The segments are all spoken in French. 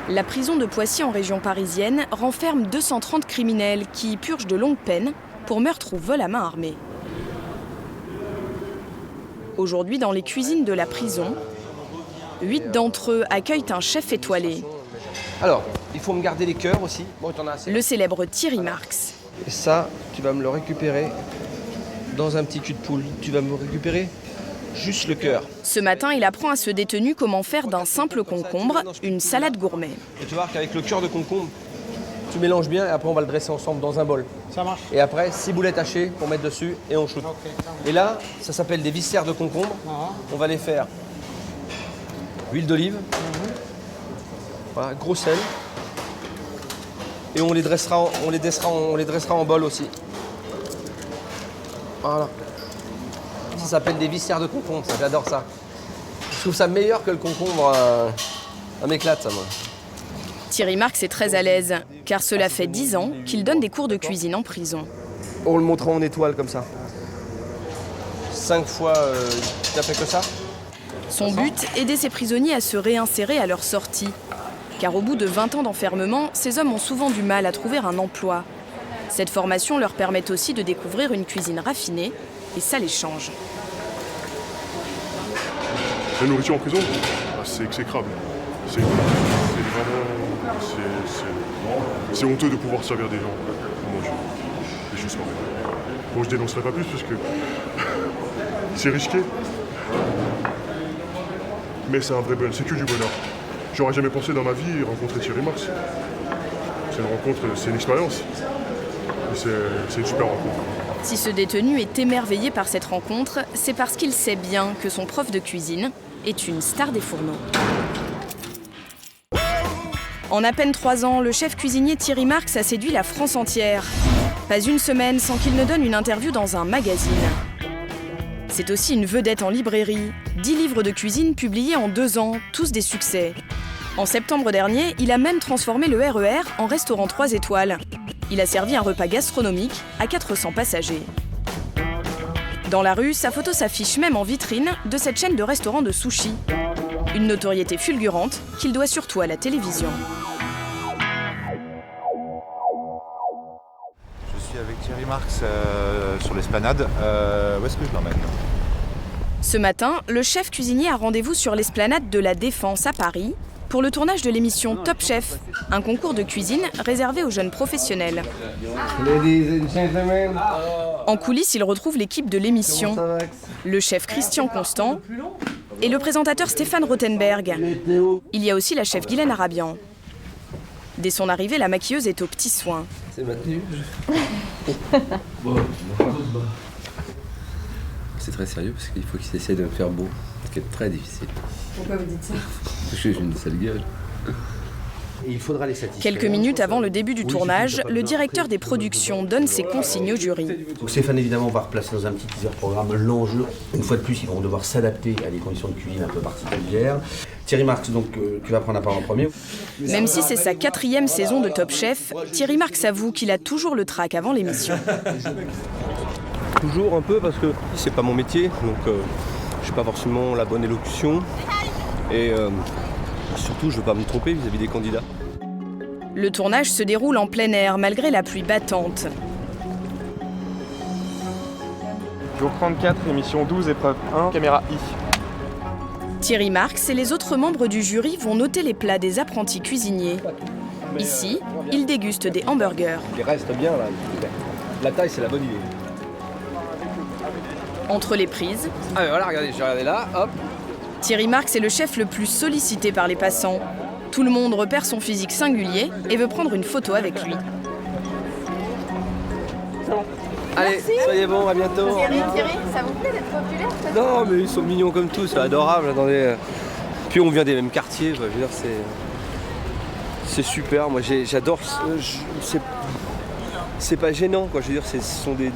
La prison de Poissy en région parisienne renferme 230 criminels qui purgent de longues peines pour meurtre ou vol à main armée. Aujourd'hui, dans les cuisines de la prison, 8 d'entre eux accueillent un chef étoilé. Alors, il faut me garder les cœurs aussi. Bon, t'en as assez. Le célèbre Thierry Marx. Et ça, tu vas me le récupérer dans un petit cul de poule. Tu vas me récupérer juste le cœur. Ce matin, il apprend à ce détenu comment faire d'un simple concombre une salade gourmet. Et tu vas voir qu'avec le cœur de concombre, tu mélanges bien et après on va le dresser ensemble dans un bol. Ça marche. Et après, 6 boulettes hachées pour mettre dessus et on shoot. Okay. Et là, ça s'appelle des viscères de concombre. On va les faire. Huile d'olive. Voilà, gros sel. Et on les dressera en bol aussi. Voilà. Ça s'appelle des viscères de concombre, ça, j'adore ça. Je trouve ça meilleur que le concombre. Ça m'éclate, ça, moi. Thierry Marx est très à l'aise, car cela fait 10 ans qu'il donne des cours de cuisine en prison. On le montrera en étoile, comme ça. 5 fois, tu n'as fait que ça. Son but, aider ses prisonniers à se réinsérer à leur sortie. Car au bout de 20 ans d'enfermement, ces hommes ont souvent du mal à trouver un emploi. Cette formation leur permet aussi de découvrir une cuisine raffinée, et ça les change. La nourriture en prison, c'est exécrable. C'est honteux de pouvoir servir des gens pour manger. Des choses pareilles. Bon, je dénoncerai pas plus parce que c'est risqué. Mais c'est un vrai bonheur, c'est que du bonheur. J'aurais jamais pensé dans ma vie rencontrer Thierry Marx. C'est une rencontre, c'est une expérience. C'est une super rencontre. Si ce détenu est émerveillé par cette rencontre, c'est parce qu'il sait bien que son prof de cuisine est une star des fourneaux. En à peine 3 ans, le chef cuisinier Thierry Marx a séduit la France entière. Pas une semaine sans qu'il ne donne une interview dans un magazine. C'est aussi une vedette en librairie. 10 livres de cuisine publiés en 2 ans, tous des succès. En septembre dernier, il a même transformé le RER en restaurant 3 étoiles. Il a servi un repas gastronomique à 400 passagers. Dans la rue, sa photo s'affiche même en vitrine de cette chaîne de restaurants de sushi. Une notoriété fulgurante qu'il doit surtout à la télévision. Je suis avec Thierry Marx sur l'esplanade. Où est-ce que je l'emmène ? Ce matin, le chef cuisinier a rendez-vous sur l'esplanade de la Défense à Paris pour le tournage de l'émission Top Chef, un concours de cuisine réservé aux jeunes professionnels. En coulisses, il retrouve l'équipe de l'émission, le chef Christian Constant et le présentateur Stéphane Rothenberg. Il y a aussi la chef Guylaine Arabian. Dès son arrivée, la maquilleuse est aux petits soins. C'est maintenu. C'est très sérieux parce qu'il faut qu'ils essayent de me faire beau, ce qui est très difficile. Pourquoi vous dites ça ? Parce que j'ai une sale gueule. Et il faudra les satisfaire. Quelques minutes avant le début du tournage, le directeur des productions donne ses consignes au jury. Donc Stéphane, évidemment, va replacer dans un petit teaser programme l'enjeu. Une fois de plus, ils vont devoir s'adapter à des conditions de cuisine un peu particulières. Thierry Marx, donc, tu vas prendre la parole en premier. Même si c'est sa 4e saison de Top Chef, Thierry Marx avoue qu'il a toujours le trac avant l'émission. Toujours un peu parce que c'est pas mon métier, donc je n'ai pas forcément la bonne élocution. Et surtout, je ne veux pas me tromper vis-à-vis des candidats. Le tournage se déroule en plein air, malgré la pluie battante. Jour 34, émission 12, épreuve 1, caméra I. Thierry Marx et les autres membres du jury vont noter les plats des apprentis cuisiniers. Ici, ils dégustent des hamburgers. Il reste bien là. La taille, c'est la bonne idée. Entre les prises, Ah mais voilà, regardez, j'ai regardé là, hop. Thierry Marx est le chef le plus sollicité par les passants. Tout le monde repère son physique singulier et veut prendre une photo avec lui. Allez, soyez bons, à bientôt. Thierry, ça vous plaît d'être populaire ? Non, mais ils sont mignons comme tout, c'est adorable, attendez. Puis on vient des mêmes quartiers, quoi. Je veux dire, c'est super, moi j'adore, c'est pas gênant, quoi. Je veux dire, ce sont des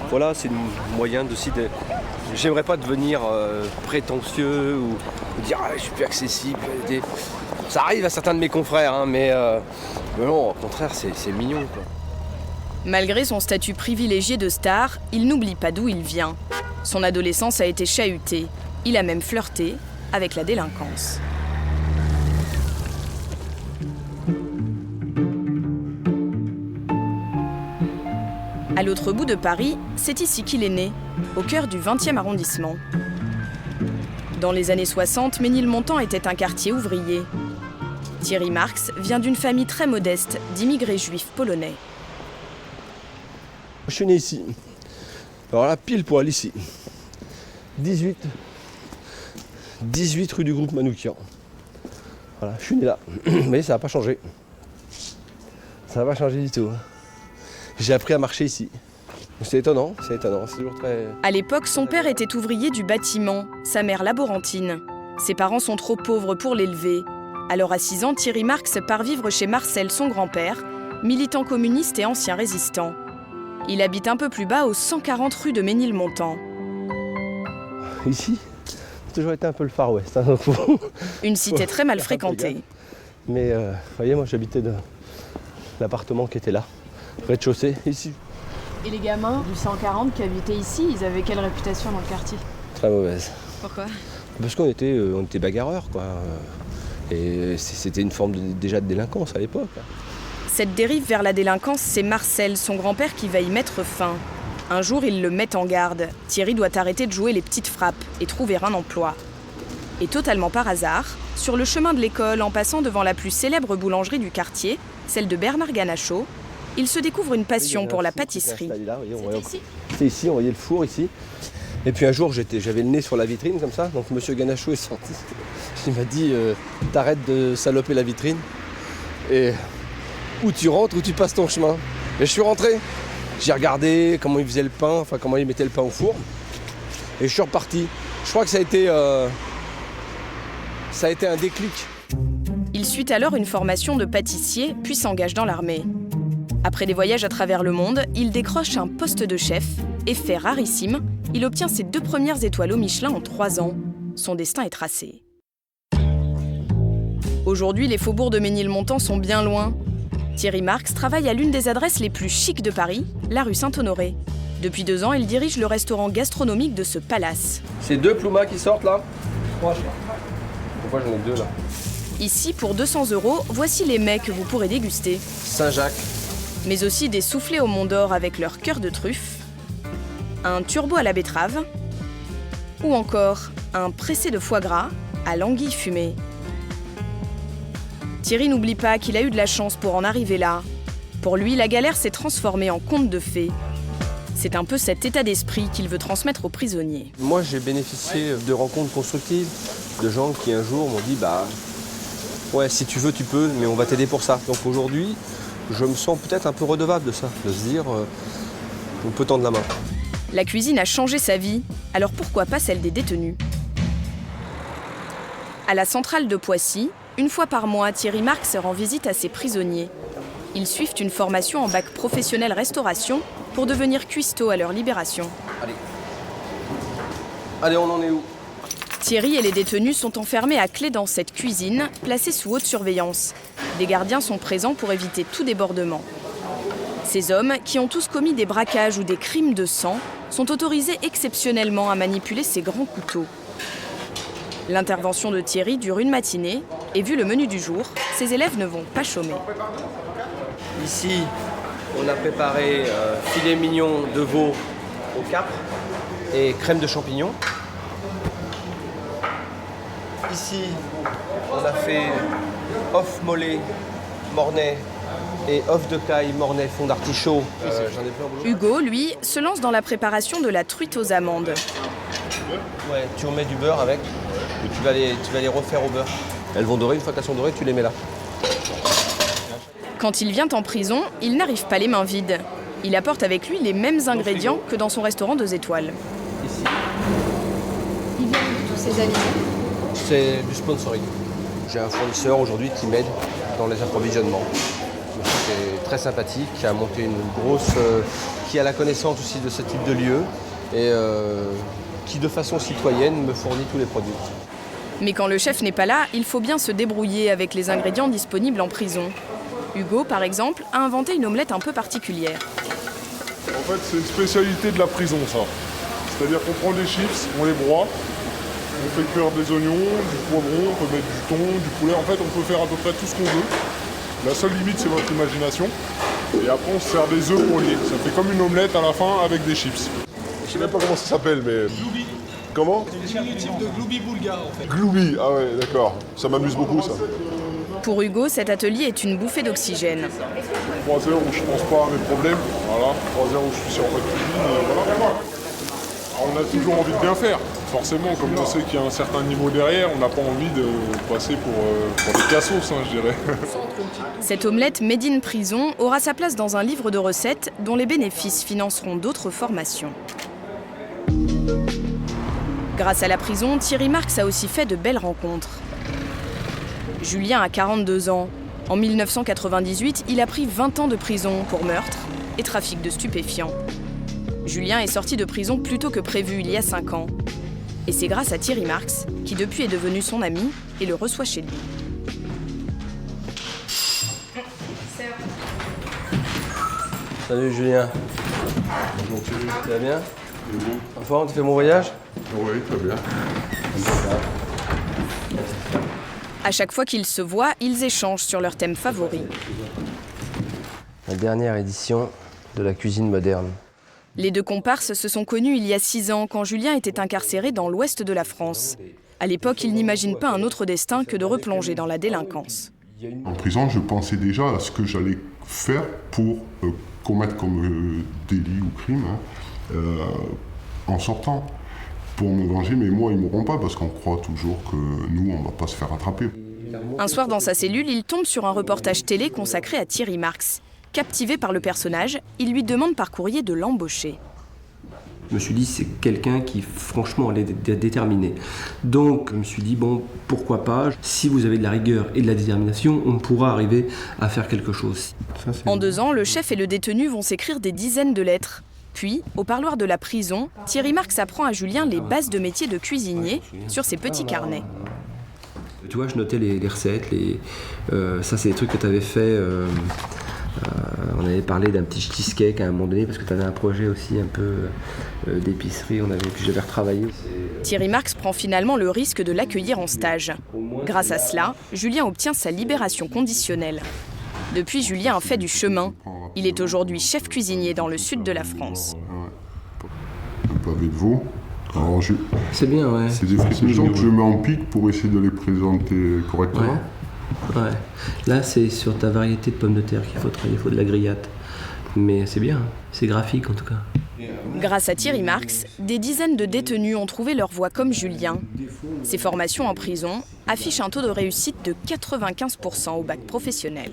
voilà, c'est un moyen aussi de... J'aimerais pas devenir prétentieux ou dire ah, je suis plus accessible. Ça arrive à certains de mes confrères, hein, mais non, au contraire, c'est mignon, quoi. Malgré son statut privilégié de star, il n'oublie pas d'où il vient. Son adolescence a été chahutée. Il a même flirté avec la délinquance. À l'autre bout de Paris, c'est ici qu'il est né, au cœur du 20e arrondissement. Dans les années 60, Ménilmontant était un quartier ouvrier. Thierry Marx vient d'une famille très modeste d'immigrés juifs polonais. Je suis né ici. Alors là, pile poil ici. 18 rue du Groupe Manoukian. Voilà, je suis né là. Mais ça n'a pas changé. Ça n'a pas changé du tout. J'ai appris à marcher ici. C'est étonnant, c'est toujours très... À l'époque, son père était ouvrier du bâtiment, sa mère laborantine. Ses parents sont trop pauvres pour l'élever. Alors à 6 ans, Thierry Marx part vivre chez Marcel, son grand-père, militant communiste et ancien résistant. Il habite un peu plus bas, au 140 rue de Ménilmontant. Ici, c'est toujours été un peu le Far West. Hein, Une cité très mal fréquentée. Mais vous voyez, moi j'habitais de l'appartement qui était là, rez-de-chaussée, ici. Et les gamins du 140 qui habitaient ici, ils avaient quelle réputation dans le quartier? Très mauvaise. Pourquoi? Parce qu'on était bagarreurs, quoi. Et c'était une forme déjà de délinquance à l'époque. Cette dérive vers la délinquance, c'est Marcel, son grand-père, qui va y mettre fin. Un jour, il le met en garde. Thierry doit arrêter de jouer les petites frappes et trouver un emploi. Et totalement par hasard, sur le chemin de l'école, en passant devant la plus célèbre boulangerie du quartier, celle de Bernard Ganachaud, il se découvre une passion pour la pâtisserie. C'était ici? C'est ici, on voyait le four ici. Et puis un jour, j'avais le nez sur la vitrine comme ça, donc monsieur Ganachaud est sorti. Il m'a dit t'arrêtes de saloper la vitrine et ou tu rentres ou tu passes ton chemin. Et je suis rentré. J'ai regardé comment il faisait le pain, enfin comment il mettait le pain au four. Et je suis reparti. Je crois que ça a été un déclic. Il suit alors une formation de pâtissier, puis s'engage dans l'armée. Après des voyages à travers le monde, il décroche un poste de chef et, fait rarissime, il obtient ses 2 premières étoiles au Michelin en 3 ans. Son destin est tracé. Aujourd'hui, les faubourgs de Ménilmontant sont bien loin. Thierry Marx travaille à l'une des adresses les plus chics de Paris, la rue Saint-Honoré. Depuis 2 ans, il dirige le restaurant gastronomique de ce palace. C'est 2 ploumas qui sortent là. Pourquoi j'en ai 2 là? Ici, pour 200 €, voici les mets que vous pourrez déguster. Saint-Jacques. Mais aussi des soufflés au Mont d'Or avec leur cœur de truffe, un turbo à la betterave, ou encore un pressé de foie gras à l'anguille fumée. Thierry n'oublie pas qu'il a eu de la chance pour en arriver là. Pour lui, la galère s'est transformée en conte de fées. C'est un peu cet état d'esprit qu'il veut transmettre aux prisonniers. Moi, j'ai bénéficié de rencontres constructives, de gens qui un jour m'ont dit ouais, si tu veux, tu peux, mais on va t'aider pour ça. Donc aujourd'hui, je me sens peut-être un peu redevable de ça, de se dire on peut tendre la main. La cuisine a changé sa vie, alors pourquoi pas celle des détenus? À la centrale de Poissy, 1 fois par mois, Thierry Marx rend visite à ses prisonniers. Ils suivent une formation en bac professionnel restauration pour devenir cuistots à leur libération. Allez, on en est où? Thierry et les détenus sont enfermés à clé dans cette cuisine, placée sous haute surveillance. Des gardiens sont présents pour éviter tout débordement. Ces hommes, qui ont tous commis des braquages ou des crimes de sang, sont autorisés exceptionnellement à manipuler ces grands couteaux. L'intervention de Thierry dure 1 matinée, et vu le menu du jour, ses élèves ne vont pas chômer. Ici, on a préparé filet mignon de veau au capre et crème de champignons. Ici, on a fait œuf mollet, mornay et œuf de caille, mornay, fond d'artichaut. Hugo, lui, se lance dans la préparation de la truite aux amandes. Ouais, tu remets du beurre avec et tu vas les refaire au beurre. Elles vont dorer, une fois qu'elles sont dorées, tu les mets là. Quand il vient en prison, il n'arrive pas les mains vides. Il apporte avec lui les mêmes ingrédients que dans son restaurant 2 étoiles. Ici, Ils viennent de tous ces aliments? c'est du sponsoring. J'ai un fournisseur aujourd'hui qui m'aide dans les approvisionnements. C'est très sympathique, qui a monté une grosse... qui a la connaissance aussi de ce type de lieu et qui de façon citoyenne me fournit tous les produits. Mais quand le chef n'est pas là, il faut bien se débrouiller avec les ingrédients disponibles en prison. Hugo, par exemple, a inventé une omelette un peu particulière. En fait, c'est une spécialité de la prison, ça. C'est-à-dire qu'on prend des chips, on les broie, on fait cuire des oignons, du poivron, on peut mettre du thon, du poulet. En fait, on peut faire à peu près tout ce qu'on veut. La seule limite, c'est votre imagination. Et après, on se sert des œufs pour lier. Ça fait comme une omelette à la fin avec des chips. Je sais même pas comment ça s'appelle, mais... Gloubi. Comment? C'est le diminutif de Gloubi bulgare, en fait. Gloubi, ah ouais, d'accord. Ça m'amuse beaucoup, ça. Pour Hugo, cet atelier est une bouffée d'oxygène. 3 heures où je pense pas à mes problèmes. Voilà, 3 heures où je suis sur ma cuisine. Voilà. On a toujours envie de bien faire. Forcément, comme on sait qu'il y a un certain niveau derrière, on n'a pas envie de passer pour des cassos, hein, je dirais. Cette omelette made in prison aura sa place dans un livre de recettes dont les bénéfices financeront d'autres formations. Grâce à la prison, Thierry Marx a aussi fait de belles rencontres. Julien a 42 ans. En 1998, il a pris 20 ans de prison pour meurtre et trafic de stupéfiants. Julien est sorti de prison plus tôt que prévu il y a 5 ans. Et c'est grâce à Thierry Marx, qui depuis est devenu son ami et le reçoit chez lui. Salut Julien. Bonjour Thierry. Tu vas bien? En forme, tu fais mon voyage? Oui, très bien. À chaque fois qu'ils se voient, ils échangent sur leurs thèmes favoris. La dernière édition de la cuisine moderne. Les deux comparses se sont connus il y a 6 ans, quand Julien était incarcéré dans l'ouest de la France. À l'époque, il n'imagine pas un autre destin que de replonger dans la délinquance. En prison, je pensais déjà à ce que j'allais faire pour commettre comme délit ou crime en sortant. Pour me venger, mais moi, ils ne mourront pas parce qu'on croit toujours que nous, on ne va pas se faire attraper. Un soir, dans sa cellule, il tombe sur un reportage télé consacré à Thierry Marx. Captivé par le personnage, il lui demande par courrier de l'embaucher. Je me suis dit, c'est quelqu'un qui, franchement, est déterminé. Donc, je me suis dit, bon, pourquoi pas, si vous avez de la rigueur et de la détermination, on pourra arriver à faire quelque chose. En 2 ans, le chef et le détenu vont s'écrire des dizaines de lettres. Puis, au parloir de la prison, Thierry Marx apprend à Julien les bases de métier de cuisinier sur ses petits carnets. Tu vois, je notais les recettes, ça c'est des trucs que tu avais fait. On avait parlé d'un petit cheesecake à un moment donné parce que tu avais un projet aussi un peu d'épicerie, puis j'avais retravaillé. Thierry Marx prend finalement le risque de l'accueillir en stage. Grâce à cela, Julien obtient sa libération conditionnelle. Depuis, Julien a fait du chemin. Il est aujourd'hui chef cuisinier dans le sud de la France. Un pavé de veau. C'est bien, ouais. C'est des frites que je mets en pique pour essayer de les présenter correctement. Ouais. Là, c'est sur ta variété de pommes de terre qu'il faut travailler, il faut de la grillade. Mais c'est bien, c'est graphique en tout cas. Grâce à Thierry Marx, des dizaines de détenus ont trouvé leur voie comme Julien. Ses formations en prison affichent un taux de réussite de 95% au bac professionnel.